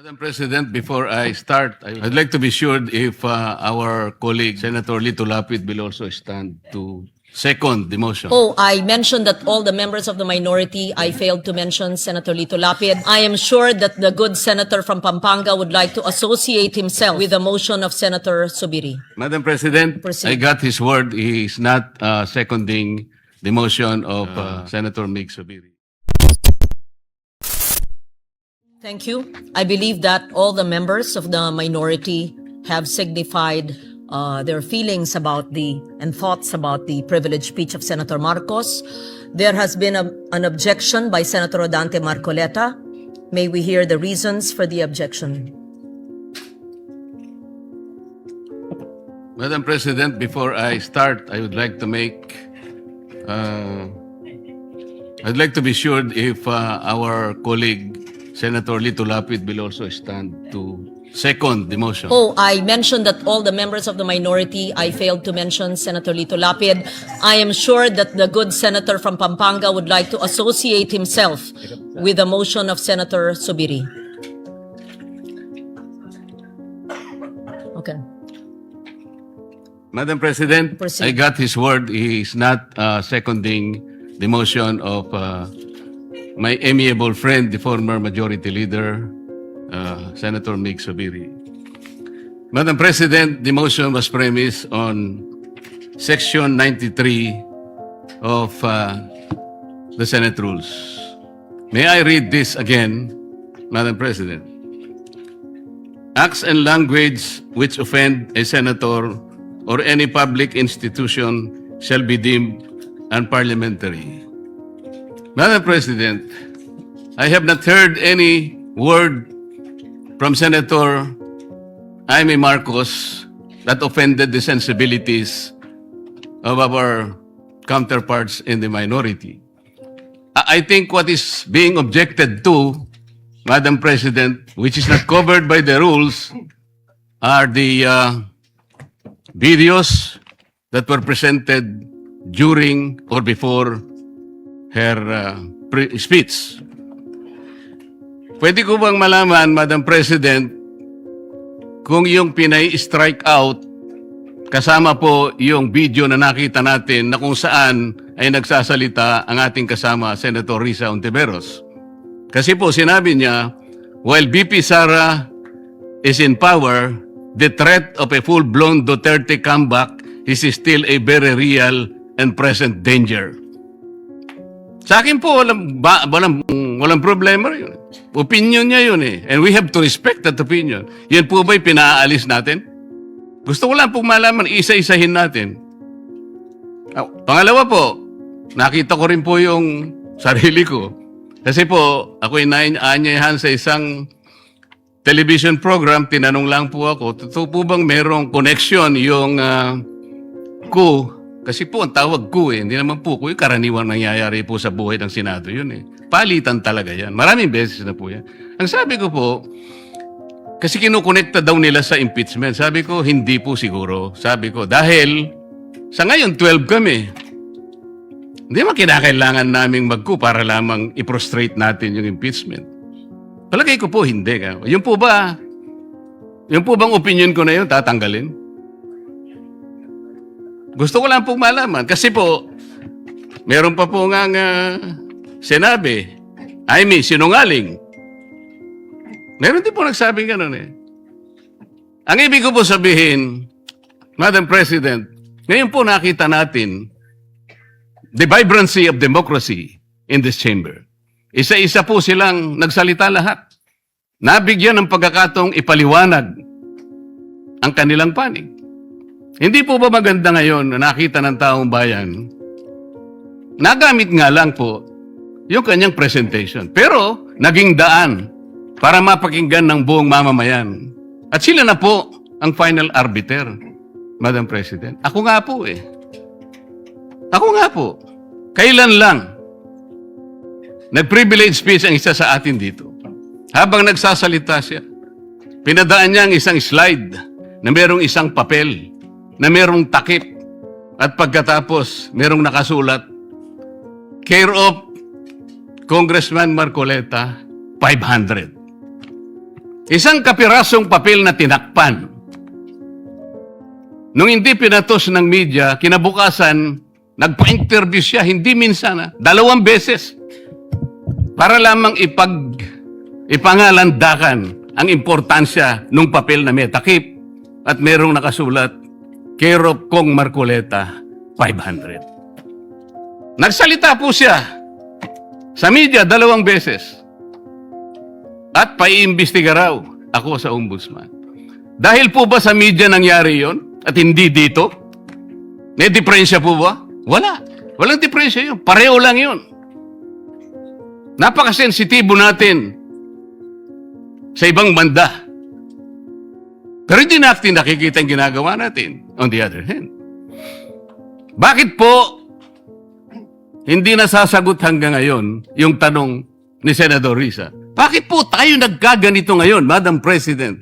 Madam President, before I start, I'd like to be sure if our colleague Senator Lito Lapid will also stand to second the motion. Oh, I mentioned that all the members of the minority. I failed to mention Senator Lito Lapid. I am sure that the good senator from Pampanga would like to associate himself with the motion of Senator Subiri. Madam President, Proceed. I got his word. He is not seconding the motion of Senator Mig Subiri. Thank you. I believe that all the members of the minority have signified their feelings about and thoughts about the privileged speech of Senator Marcos. There has been an objection by Senator Rodante Marcoleta. May we hear the reasons for the objection? Madam President, before I start, I would like to make, I'd like to be sure if our colleague Senator Lito Lapid will also stand to second the motion. Oh, I mentioned that all the members of the minority. I failed to mention Senator Lito Lapid. I am sure that the good senator from Pampanga would like to associate himself with the motion of Senator Subiri. Okay. Madam President, Proceed. I got his word. He is not seconding the motion of my amiable friend, the former Majority Leader, Senator Mig Subiri. Madam President, the motion was premised on Section 93 of the Senate Rules. May I read this again, Madam President? Acts and language which offend a senator or any public institution shall be deemed unparliamentary. Madam President, I have not heard any word from Senator Jaime Marcos that offended the sensibilities of our counterparts in the minority. I think what is being objected to, Madam President, which is not covered by the rules, are the videos that were presented during or before her speech. Pwede ko bang malaman, Madam President, kung yung pinay-strike out, kasama po yung video na nakita natin na kung saan ay nagsasalita ang ating kasama, Senator Risa Ontiveros. Kasi po sinabi niya, while BP Sara is in power, the threat of a full-blown Duterte comeback is still a very real and present danger. Sa akin po, walang problema yun. Opinion niya yun eh. And we have to respect that opinion. Yan po ba'y pinaalis natin? Gusto ko lang pong malaman, isa-isahin natin. Pangalawa po, nakita ko rin po yung sarili ko. Kasi po, ako'y naanyayahan sa isang television program, tinanong lang po ako, totoo po bang merong connection yung coup? Kasi po, ang tawag coup eh. Hindi naman po coup. Yung karaniwang nangyayari po sa buhay ng Senado yun eh. Palitan talaga yan. Maraming beses na po yan. Ang sabi ko po, kasi kinukonekta daw nila sa impeachment. Sabi ko, hindi po siguro. Sabi ko, dahil sa ngayon, 12 kami. Hindi man kinakailangan naming mag-coup para lamang i-prostrate natin yung impeachment. Palagay ko po, hindi. Yung po bang opinion ko na yun, tatanggalin? Gusto ko lang pong malaman. Kasi po, meron pa po nga sinabi, Jaime, sinungaling. Meron din po nagsabing gano'n eh. Ang ibig ko po sabihin, Madam President, ngayon po nakita natin the vibrancy of democracy in this chamber. Isa-isa po silang nagsalita lahat. Nabigyan ng pagkakataong ipaliwanag ang kanilang panig. Hindi po ba maganda ngayon na nakita ng taong bayan, nagamit nga lang po yung kanyang presentation. Pero naging daan para mapakinggan ng buong mamamayan. At sila na po ang final arbiter, Madam President. Ako nga po eh. Ako nga po. Kailan lang nag-privilege speech ang isa sa atin dito. Habang nagsasalita siya, pinadaan niya ang isang slide na merong isang papel, na merong takip, at pagkatapos merong nakasulat, care of Congressman Marcoleta, 500. Isang kapirasong papel na tinakpan. Nung hindi pinatos ng media, kinabukasan, nagpa-interview siya, hindi minsan, 2 beses. Para lamang ipangalandakan ang importansya ng papel na may takip at merong nakasulat, Care of Kong Marcoleta, 500. Nagsalita po siya sa media 2 beses. At paiimbestiga raw ako sa ombudsman. Dahil po ba sa media nangyari yon at hindi dito? May diferensya po ba? Wala. Walang diferensya yun. Pareho lang yun. Napakasensitibo natin sa ibang banda. Pero hindi natin nakikita ang ginagawa natin. On the other hand. Bakit po hindi nasasagot hanggang ngayon yung tanong ni Senador Risa? Bakit po tayo nagkaganito ngayon, Madam President?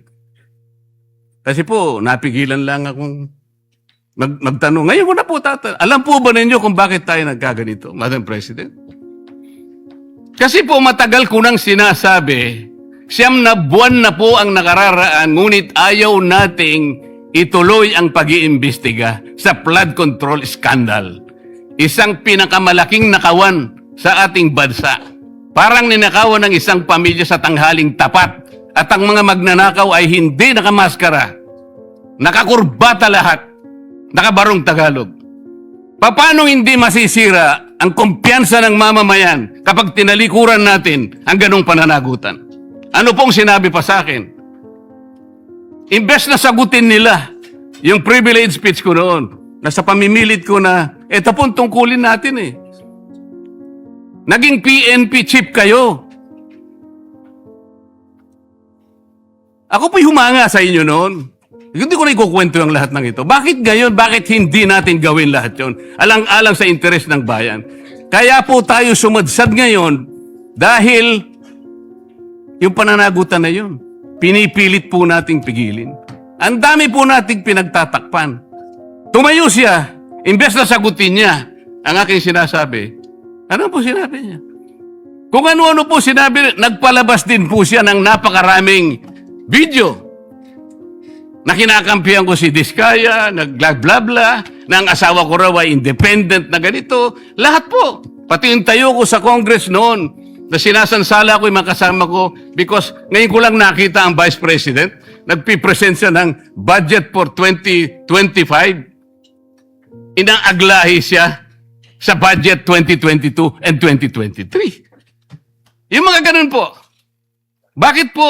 Kasi po, napigilan lang akong magtanong. Ngayon ko na po alam po ba ninyo kung bakit tayo nagkaganito, Madam President? Kasi po matagal ko nang sinasabi, 9 na buwan na po ang nakararaan, ngunit ayaw nating ituloy ang pag-iimbestiga sa flood control scandal. Isang pinakamalaking nakawan sa ating bansa. Parang ninakawan ng isang pamilya sa tanghaling tapat at ang mga magnanakaw ay hindi nakamaskara. Nakakurbata lahat. Nakabarong Tagalog. Paano hindi masisira ang kumpiyansa ng mamamayan kapag tinalikuran natin ang ganong pananagutan? Ano pong sinabi pa sa akin? Imbes na sagutin nila yung privilege speech ko noon, nasa pamimilit ko na, eto pong tungkulin natin eh. Naging PNP chief kayo. Ako po'y humanga sa inyo noon. Hindi ko na ikukwento ang lahat ng ito. Bakit ngayon? Bakit hindi natin gawin lahat yon? Alang-alang sa interes ng bayan. Kaya po tayo sumadsad ngayon dahil yung pananagutan na yun, pinipilit po nating pigilin. Ang dami po nating pinagtatakpan. Tumayo siya, imbes na sagutin niya ang aking sinasabi. Ano po sinabi niya? Kung ano-ano po sinabi, nagpalabas din po siya ng napakaraming video na kinakampihan ko si Diskaya, nag-blah-blah, na ang asawa ko raw ay independent na ganito. Lahat po. Pati yung tayo ko sa Congress noon, na sinasansala ko yung mga kasama ko because ngayon ko lang nakita ang Vice President, nagpipresent siya ng budget for 2025. Inaaglahi siya sa budget 2022 and 2023. Yung mga ganun po. Bakit po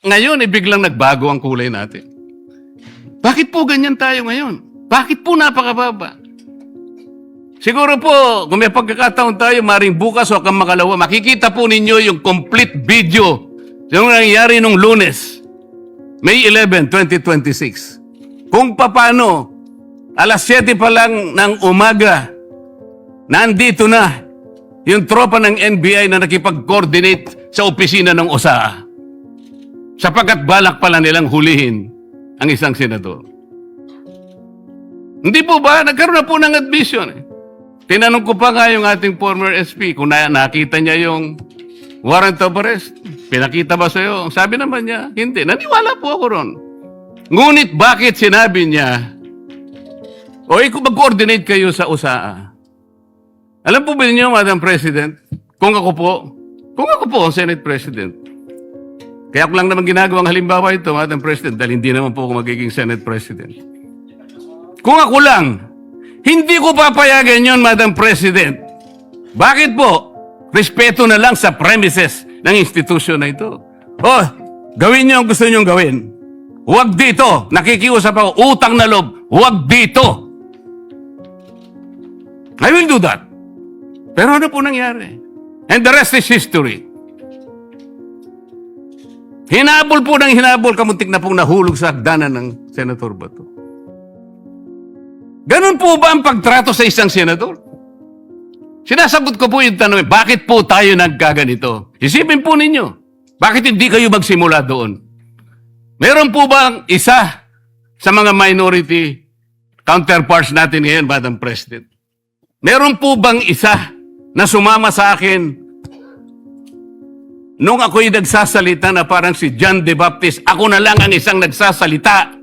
ngayon biglang nagbago ang kulay natin? Bakit po ganyan tayo ngayon? Bakit po napakababa? Siguro po, kung may pagkakataon tayo, maring bukas o kang makalawa, makikita po ninyo yung complete video yung nangyari nung Lunes, May 11, 2026. Kung paano, alas 7 pa lang ng umaga, nandito na yung tropa ng NBI na nakipag-coordinate sa opisina ng OSAA. Sapagkat balak pala nilang hulihin ang isang senador. Hindi po ba? Nagkaroon na po ng admission. Tinanong ko pa nga yung ating former SP kung nakita niya yung warrant of arrest. Pinakita ba sa'yo? Sabi naman niya, hindi. Naniwala po ako ron. Ngunit bakit sinabi niya, mag-coordinate kayo sa OSAA? Alam po ba niyo, Madam President, kung ako po ang Senate President, kaya ko lang naman ginagawang halimbawa ito, Madam President, dahil hindi naman po ako magiging Senate President. Kung ako lang, hindi ko papayagan yon, Madam President. Bakit po? Respeto na lang sa premises ng institusyon na ito. Gawin niyo ang gusto niyong gawin. Huwag dito. Nakikiusap ako, utang na loob. Huwag dito. I will do that. Pero ano po nangyari? And the rest is history. Hinabol po ng hinabol, kamuntik na pong nahulog sa hagdanan ng Senator Bato. Ganun po ba ang pagtrato sa isang senador? Sinasagot ko po yung tanong, bakit po tayo nagkaganito? Isipin po ninyo, bakit hindi kayo magsimula doon? Meron po bang isa sa mga minority counterparts natin ngayon, Madam President? Meron po bang isa na sumama sa akin nung ako'y nagsasalita na parang si John the Baptist, ako na lang ang isang nagsasalita.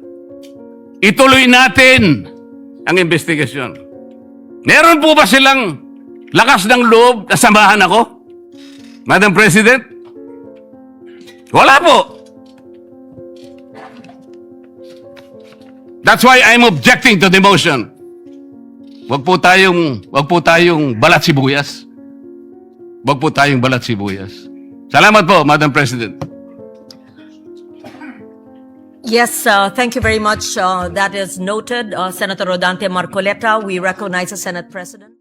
Ituloy natin ang investigasyon. Meron po ba silang lakas ng loob na samahan ako? Madam President? Wala po. That's why I'm objecting to the motion. Wag po tayong balat sibuyas. Wag po tayong balat sibuyas. Salamat po, Madam President. Yes, thank you very much. That is noted. Senator Rodante Marcoleta, we recognize the Senate President.